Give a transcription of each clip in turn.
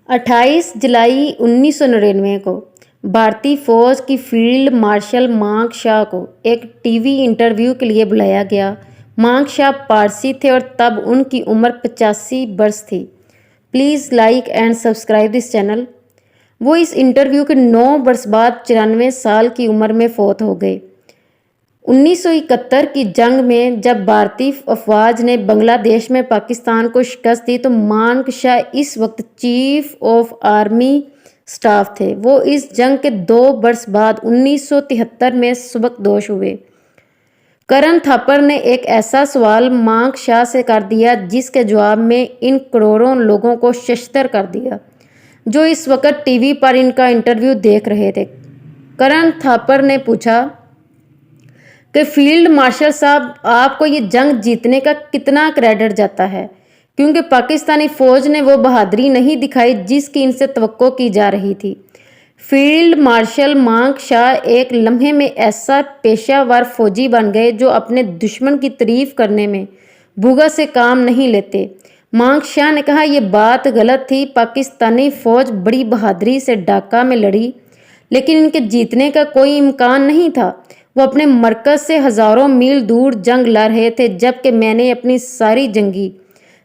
28 जुलाई 1999 को भारतीय फौज की फील्ड मार्शल मांग शाह को एक टीवी इंटरव्यू के लिए बुलाया गया। मांग शाह पारसी थे और तब उनकी उम्र 85 वर्ष थी। Please like and subscribe this channel. वो इस इंटरव्यू के 9 वर्ष बाद 94 साल की उम्र में फौत हो गए। 1971 की जंग में जब भारतीय अफवाज ने बांग्लादेश में पाकिस्तान को शिकस्त दी तो मांग शाह इस वक्त चीफ ऑफ आर्मी स्टाफ थे। वो इस जंग के 2 वर्ष बाद 1973 में सुबकदोश हुए। करण थापर ने एक ऐसा सवाल मांग शाह से कर दिया जिसके जवाब में इन करोड़ों लोगों को शर्मसार कर दिया जो इस वक्त टीवी पर इनका इंटरव्यू देख रहे थे। करण थापर ने पूछा कि फील्ड मार्शल साहब, आपको ये जंग जीतने का कितना क्रेडिट जाता है, क्योंकि पाकिस्तानी फौज ने वो बहादुरी नहीं दिखाई जिसकी इनसे तवक्को की जा रही थी। फील्ड मार्शल मांग शाह एक लम्हे में ऐसा पेशावर फौजी बन गए जो अपने दुश्मन की तारीफ करने में भूगा से काम नहीं लेते। मांग शाह ने कहा, यह बात गलत थी। पाकिस्तानी फौज बड़ी बहादुरी से ढाका में लड़ी, लेकिन इनके जीतने का कोई इम्कान नहीं था। वो अपने मरकज से हज़ारों मील दूर जंग लड़ रहे थे, जबकि मैंने अपनी सारी जंगी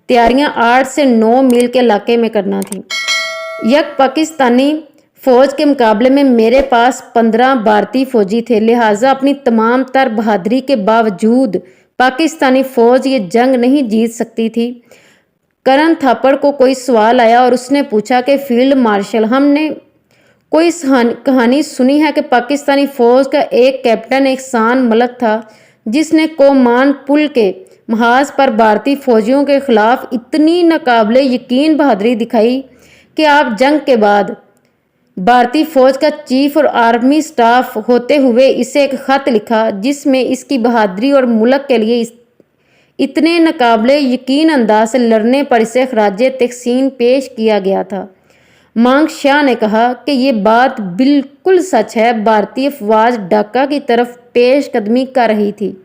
तैयारियां 8 से 9 मील के इलाके में करना थी। यक पाकिस्तानी फ़ौज के मुकाबले में मेरे पास 15 भारतीय फौजी थे, लिहाजा अपनी तमाम तर बहादुरी के बावजूद पाकिस्तानी फ़ौज ये जंग नहीं जीत सकती थी। करण थापर को कोई सवाल आया और उसने पूछा कि फील्ड मार्शल, हमने कोई कहानी सुनी है कि पाकिस्तानी फ़ौज का एक कैप्टन एहसान मलिक था जिसने कोमान पुल के महाज पर भारतीय फौजियों के खिलाफ इतनी नाकाबिले यकीन बहादुरी दिखाई कि आप जंग के बाद भारतीय फ़ौज का चीफ और आर्मी स्टाफ होते हुए इसे एक ख़त लिखा जिसमें इसकी बहादुरी और मुल्क के लिए इतने नाकाबिले यकीन अंदाज से लड़ने पर इसे खराजे तहसीन पेश किया गया था। मांग शाह ने कहा कि ये बात बिल्कुल सच है। भारतीय अफवाज ढाका की तरफ पेश कदमी कर रही थी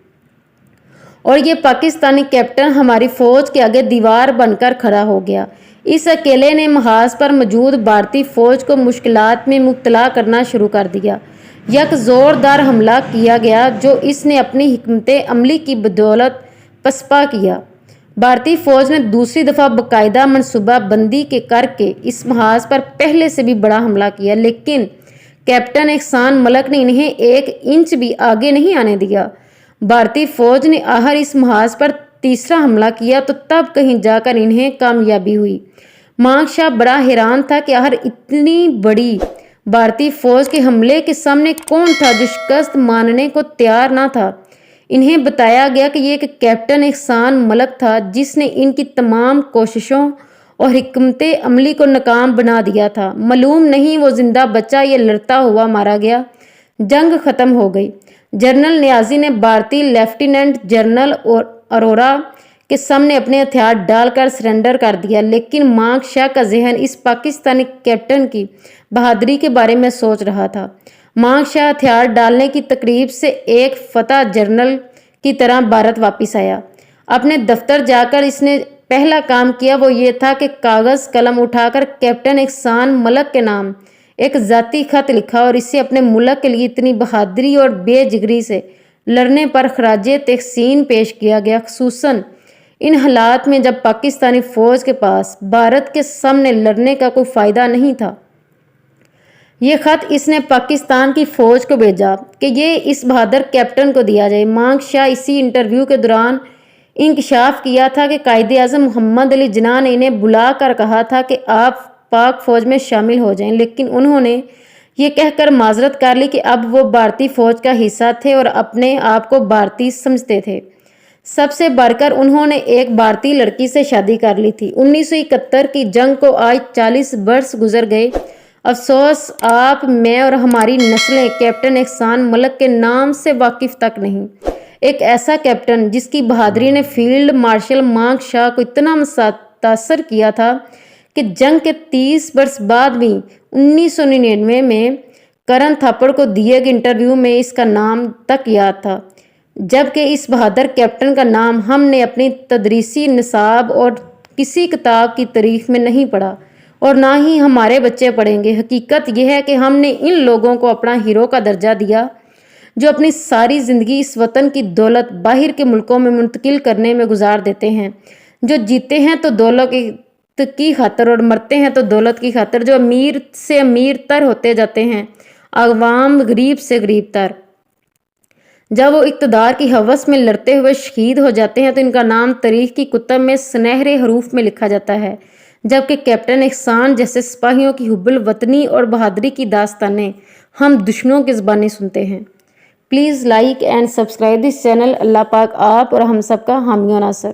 और ये पाकिस्तानी कैप्टन हमारी फ़ौज के आगे दीवार बनकर खड़ा हो गया। इस अकेले ने महाज पर मौजूद भारतीय फ़ौज को मुश्किलात में मुब्तला करना शुरू कर दिया। यक ज़ोरदार हमला किया गया जो इसने अपनी हिकमत अमली की बदौलत पसपा किया। भारतीय फ़ौज ने दूसरी दफ़ा बाकायदा मनसूबा बंदी के करके इस महाज पर पहले से भी बड़ा हमला किया, लेकिन कैप्टन एहसान मलिक ने इन्हें 1 इंच भी आगे नहीं आने दिया। भारतीय फ़ौज ने आखिर इस महाज पर तीसरा हमला किया तो तब कहीं जाकर इन्हें कामयाबी हुई। मांग शाह बड़ा हैरान था कि आखिर इतनी बड़ी भारतीय फ़ौज के हमले के सामने कौन था जो शिकस्त मानने को तैयार ना था। इन्हें बताया गया कि ये एक कैप्टन एहसान मलिक था जिसने इनकी तमाम कोशिशों और हिकमत अमली को नाकाम बना दिया था। मालूम नहीं वो जिंदा बचा या लड़ता हुआ मारा गया। जंग ख़त्म हो गई। जनरल नियाज़ी ने भारतीय लेफ्टिनेंट जनरल अरोरा के सामने अपने हथियार डालकर सरेंडर कर दिया, लेकिन मांग शाह का जहन इस पाकिस्तानी कैप्टन की बहादुरी के बारे में सोच रहा था। मांग शाह हथियार डालने की तकरीब से एक फतह जनरल की तरह भारत वापस आया। अपने दफ्तर जाकर इसने पहला काम किया वो ये था कि कागज़ कलम उठाकर कैप्टन एहसान मलिक के नाम एक ज़ाती ख़त लिखा और इसे अपने मुल्क के लिए इतनी बहादुरी और बेजिगरी से लड़ने पर खराजे तहसीन पेश किया गया, खुसूसन इन हालात में जब पाकिस्तानी फ़ौज के पास भारत के सामने लड़ने का कोई फ़ायदा नहीं था। ये ख़त इसने पाकिस्तान की फ़ौज को भेजा कि ये इस बहादुर कैप्टन को दिया जाए। मांग शाह इसी इंटरव्यू के दौरान इंकशाफ किया था कि कायदे आज़म मोहम्मद अली जिन्ना ने इन्हें बुला कर कहा था कि आप पाक फ़ौज में शामिल हो जाएं, लेकिन उन्होंने ये कहकर माजरत कर ली कि अब वो भारतीय फ़ौज का हिस्सा थे और अपने आप को भारतीय समझते थे। सबसे बढ़कर उन्होंने एक भारतीय लड़की से शादी कर ली थी। 1971 की जंग को आज 40 वर्ष गुजर गए। अफसोस आप, मैं और हमारी नस्लें कैप्टन एहसान मलिक के नाम से वाकिफ़ तक नहीं। एक ऐसा कैप्टन जिसकी बहादुरी ने फील्ड मार्शल मांग शाह को इतना मुतासर किया था कि जंग के 30 वर्ष बाद भी 1999 में करण थापर को दिए गए इंटरव्यू में इसका नाम तक याद था, जबकि इस बहादुर कैप्टन का नाम हमने अपनी तदरीसी निसाब और किसी किताब की तारीख में नहीं पढ़ा। और ना ही हमारे बच्चे पढ़ेंगे। हकीकत यह है कि हमने इन लोगों को अपना हीरो का दर्जा दिया जो अपनी सारी ज़िंदगी इस वतन की दौलत बाहर के मुल्कों में मुंतकिल करने में गुजार देते हैं, जो जीते हैं तो दौलत की खातर और मरते हैं तो दौलत की खातर, जो अमीर से अमीर तर होते जाते हैं, अवाम गरीब से गरीब तर। जब वो इक़्तिदार की हवस में लड़ते हुए शहीद हो जाते हैं तो इनका नाम तारीख़ की कुतब में सुनहरे हरूफ में लिखा जाता है, जबकि कैप्टन एहसान जैसे सिपाहियों की हुब्बुल वतनी और बहादुरी की दास्तानें हम दुश्मनों की ज़बानी सुनते हैं। Please like and subscribe this channel. अल्लाह पाक आप और हम सबका हामी और नासर।